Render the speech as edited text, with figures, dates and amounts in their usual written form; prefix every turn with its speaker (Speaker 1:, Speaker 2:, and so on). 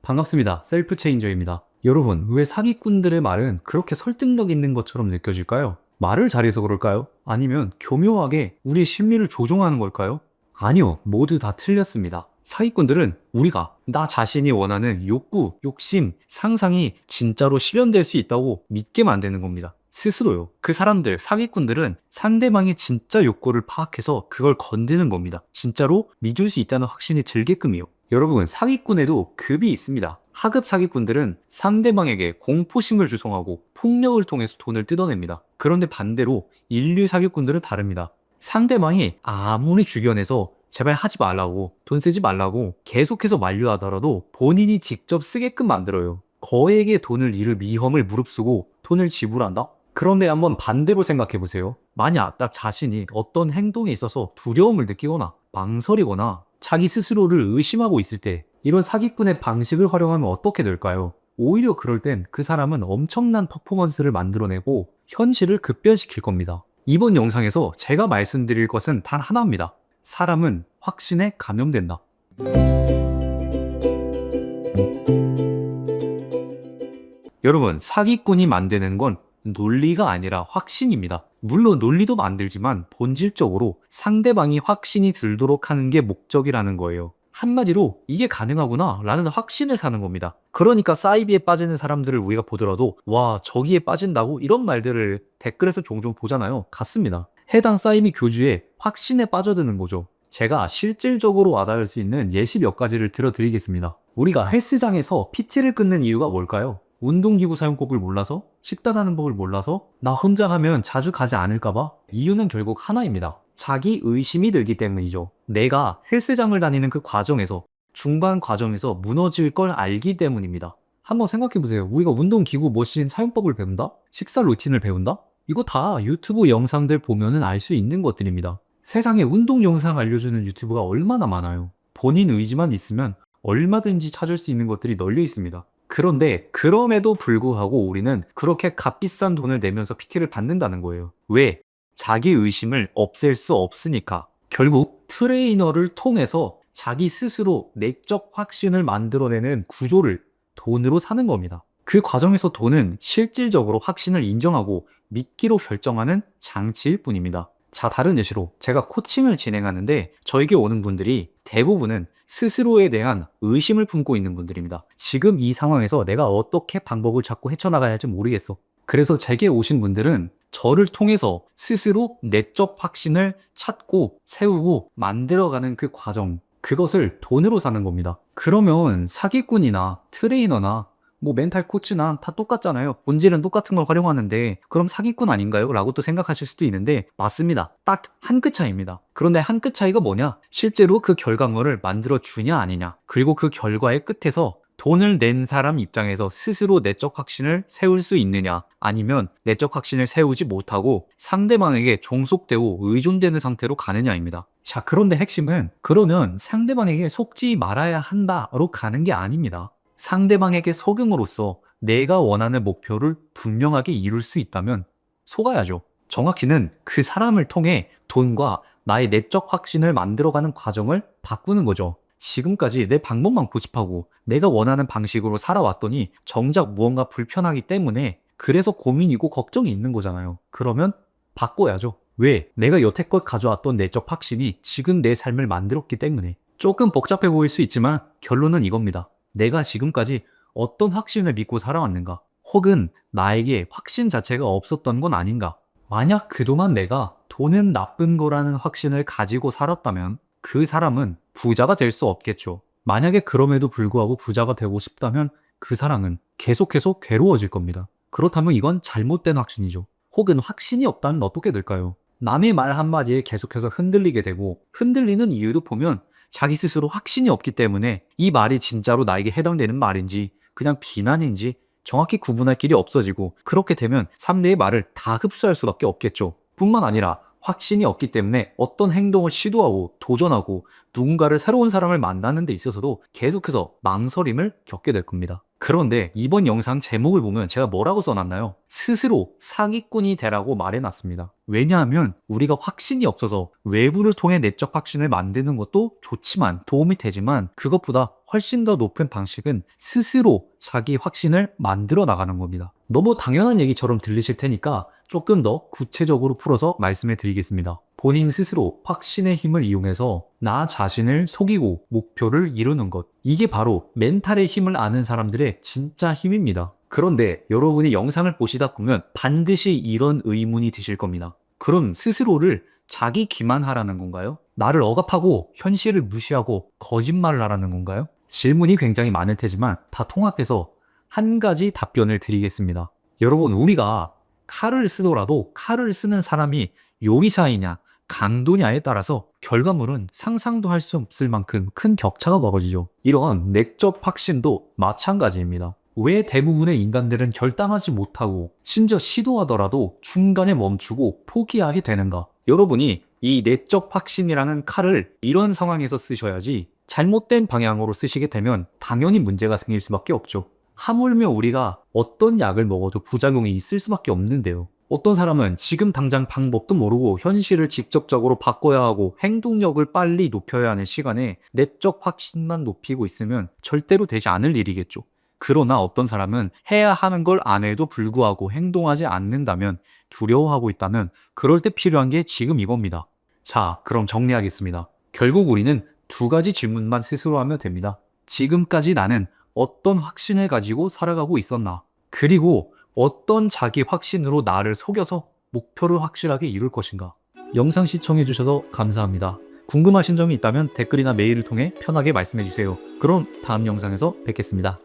Speaker 1: 반갑습니다. 셀프 체인저입니다. 여러분, 왜 사기꾼들의 말은 그렇게 설득력 있는 것처럼 느껴질까요? 말을 잘해서 그럴까요? 아니면 교묘하게 우리의 심리를 조종하는 걸까요? 아니요, 모두 다 틀렸습니다. 사기꾼들은 우리가 나 자신이 원하는 욕구, 욕심, 상상이 진짜로 실현될 수 있다고 믿게 만드는 겁니다. 스스로요. 그 사람들, 사기꾼들은 상대방의 진짜 욕구를 파악해서 그걸 건드는 겁니다. 진짜로 믿을 수 있다는 확신이 들게끔이요. 여러분, 사기꾼에도 급이 있습니다. 하급 사기꾼들은 상대방에게 공포심을 조성하고 폭력을 통해서 돈을 뜯어냅니다. 그런데 반대로 인류 사기꾼들은 다릅니다. 상대방이 아무리 주변에서 제발 하지 말라고, 돈 쓰지 말라고 계속해서 만류하더라도 본인이 직접 쓰게끔 만들어요. 거액의 돈을 잃을 위험을 무릅쓰고 돈을 지불한다? 그런데 한번 반대로 생각해 보세요. 만약 나 자신이 어떤 행동에 있어서 두려움을 느끼거나 망설이거나 자기 스스로를 의심하고 있을 때 이런 사기꾼의 방식을 활용하면 어떻게 될까요? 오히려 그럴 땐 그 사람은 엄청난 퍼포먼스를 만들어내고 현실을 급변시킬 겁니다. 이번 영상에서 제가 말씀드릴 것은 단 하나입니다. 사람은 확신에 감염된다. 여러분, 사기꾼이 만드는 건 논리가 아니라 확신입니다. 물론 논리도 만들지만 본질적으로 상대방이 확신이 들도록 하는 게 목적이라는 거예요. 한마디로 이게 가능하구나 라는 확신을 사는 겁니다. 그러니까 사이비에 빠지는 사람들을 우리가 보더라도 와, 저기에 빠진다고? 이런 말들을 댓글에서 종종 보잖아요. 같습니다. 해당 사이비 교주의 확신에 빠져드는 거죠. 제가 실질적으로 와닿을 수 있는 예시 몇 가지를 들어드리겠습니다. 우리가 헬스장에서 PT를 끊는 이유가 뭘까요? 운동기구 사용법을 몰라서? 식단하는 법을 몰라서? 나 혼자 하면 자주 가지 않을까봐? 이유는 결국 하나입니다. 자기 의심이 들기 때문이죠. 내가 헬스장을 다니는 그 과정에서, 중반 과정에서 무너질 걸 알기 때문입니다. 한번 생각해보세요. 우리가 운동기구 머신 사용법을 배운다? 식사 루틴을 배운다? 이거 다 유튜브 영상들 보면은 알 수 있는 것들입니다. 세상에 운동 영상 알려주는 유튜브가 얼마나 많아요. 본인 의지만 있으면 얼마든지 찾을 수 있는 것들이 널려 있습니다. 그런데 그럼에도 불구하고 우리는 그렇게 값비싼 돈을 내면서 PT를 받는다는 거예요. 왜? 자기 의심을 없앨 수 없으니까. 결국 트레이너를 통해서 자기 스스로 내적 확신을 만들어내는 구조를 돈으로 사는 겁니다. 그 과정에서 돈은 실질적으로 확신을 인정하고 믿기로 결정하는 장치일 뿐입니다. 자, 다른 예시로 제가 코칭을 진행하는데 저에게 오는 분들이 대부분은 스스로에 대한 의심을 품고 있는 분들입니다. 지금 이 상황에서 내가 어떻게 방법을 찾고 헤쳐나가야 할지 모르겠어. 그래서 제게 오신 분들은 저를 통해서 스스로 내적 확신을 찾고 세우고 만들어가는 그 과정, 그것을 돈으로 사는 겁니다. 그러면 사기꾼이나 트레이너나 멘탈 코치나 다 똑같잖아요. 본질은 똑같은 걸 활용하는데 그럼 사기꾼 아닌가요? 라고 또 생각하실 수도 있는데 맞습니다. 딱 한 끗 차이입니다. 그런데 한 끗 차이가 뭐냐? 실제로 그 결과물을 만들어 주냐 아니냐, 그리고 그 결과의 끝에서 돈을 낸 사람 입장에서 스스로 내적 확신을 세울 수 있느냐, 아니면 내적 확신을 세우지 못하고 상대방에게 종속되고 의존되는 상태로 가느냐입니다. 자, 그런데 핵심은 그러면 상대방에게 속지 말아야 한다로 가는 게 아닙니다. 상대방에게 속음으로써 내가 원하는 목표를 분명하게 이룰 수 있다면 속아야죠. 정확히는 그 사람을 통해 돈과 나의 내적 확신을 만들어가는 과정을 바꾸는 거죠. 지금까지 내 방법만 고집하고 내가 원하는 방식으로 살아왔더니 정작 무언가 불편하기 때문에 그래서 고민이고 걱정이 있는 거잖아요. 그러면 바꿔야죠. 왜? 내가 여태껏 가져왔던 내적 확신이 지금 내 삶을 만들었기 때문에. 조금 복잡해 보일 수 있지만 결론은 이겁니다. 내가 지금까지 어떤 확신을 믿고 살아왔는가? 혹은 나에게 확신 자체가 없었던 건 아닌가? 만약 그동안 내가 돈은 나쁜 거라는 확신을 가지고 살았다면 그 사람은 부자가 될 수 없겠죠. 만약에 그럼에도 불구하고 부자가 되고 싶다면 그 사람은 계속해서 괴로워질 겁니다. 그렇다면 이건 잘못된 확신이죠. 혹은 확신이 없다면 어떻게 될까요? 남의 말 한마디에 계속해서 흔들리게 되고, 흔들리는 이유도 보면 자기 스스로 확신이 없기 때문에 이 말이 진짜로 나에게 해당되는 말인지 그냥 비난인지 정확히 구분할 길이 없어지고, 그렇게 되면 상대의 말을 다 흡수할 수밖에 없겠죠. 뿐만 아니라 확신이 없기 때문에 어떤 행동을 시도하고 도전하고 누군가를 새로운 사람을 만나는 데 있어서도 계속해서 망설임을 겪게 될 겁니다. 그런데 이번 영상 제목을 보면 제가 뭐라고 써놨나요? 스스로 사기꾼이 되라고 말해놨습니다. 왜냐하면 우리가 확신이 없어서 외부를 통해 내적 확신을 만드는 것도 좋지만, 도움이 되지만 그것보다 훨씬 더 높은 방식은 스스로 자기 확신을 만들어 나가는 겁니다. 너무 당연한 얘기처럼 들리실 테니까 조금 더 구체적으로 풀어서 말씀해 드리겠습니다. 본인 스스로 확신의 힘을 이용해서 나 자신을 속이고 목표를 이루는 것. 이게 바로 멘탈의 힘을 아는 사람들의 진짜 힘입니다. 그런데 여러분이 영상을 보시다 보면 반드시 이런 의문이 드실 겁니다. 그럼 스스로를 자기 기만하라는 건가요? 나를 억압하고 현실을 무시하고 거짓말을 하라는 건가요? 질문이 굉장히 많을 테지만 다 통합해서 한 가지 답변을 드리겠습니다. 여러분, 우리가 칼을 쓰더라도 칼을 쓰는 사람이 요리사이냐 강도냐에 따라서 결과물은 상상도 할 수 없을 만큼 큰 격차가 벌어지죠. 이런 내적 확신도 마찬가지입니다. 왜 대부분의 인간들은 결단하지 못하고 심지어 시도하더라도 중간에 멈추고 포기하게 되는가? 여러분이 이 내적 확신이라는 칼을 이런 상황에서 쓰셔야지 잘못된 방향으로 쓰시게 되면 당연히 문제가 생길 수밖에 없죠. 하물며 우리가 어떤 약을 먹어도 부작용이 있을 수밖에 없는데요. 어떤 사람은 지금 당장 방법도 모르고 현실을 직접적으로 바꿔야 하고 행동력을 빨리 높여야 하는 시간에 내적 확신만 높이고 있으면 절대로 되지 않을 일이겠죠. 그러나 어떤 사람은 해야 하는 걸 안 해도 불구하고 행동하지 않는다면, 두려워하고 있다면 그럴 때 필요한 게 지금 이겁니다. 자, 그럼 정리하겠습니다. 결국 우리는 두 가지 질문만 스스로 하면 됩니다. 지금까지 나는 어떤 확신을 가지고 살아가고 있었나? 그리고 어떤 자기 확신으로 나를 속여서 목표를 확실하게 이룰 것인가? 영상 시청해주셔서 감사합니다. 궁금하신 점이 있다면 댓글이나 메일을 통해 편하게 말씀해주세요. 그럼 다음 영상에서 뵙겠습니다.